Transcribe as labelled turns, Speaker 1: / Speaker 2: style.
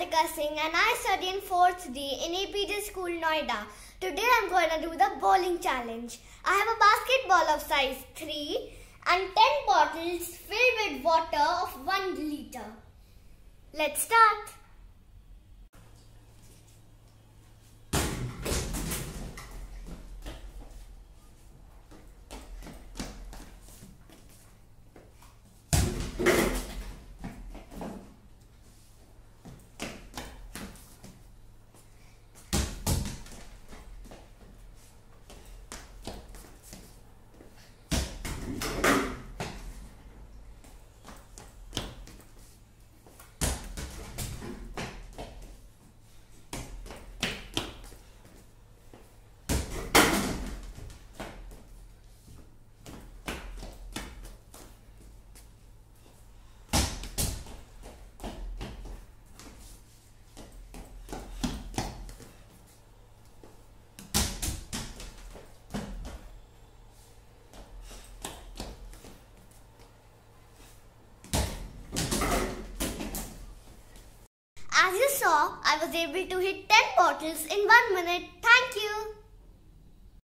Speaker 1: Vartika Singh and I study in 4th D in Apeejay school, Noida. Today I'm going to do the bowling challenge. I have a basketball of size 3 and 10 bottles filled with water of 1 litre. Let's start. As you saw, I was able to hit 10 bottles in 1 minute. Thank you.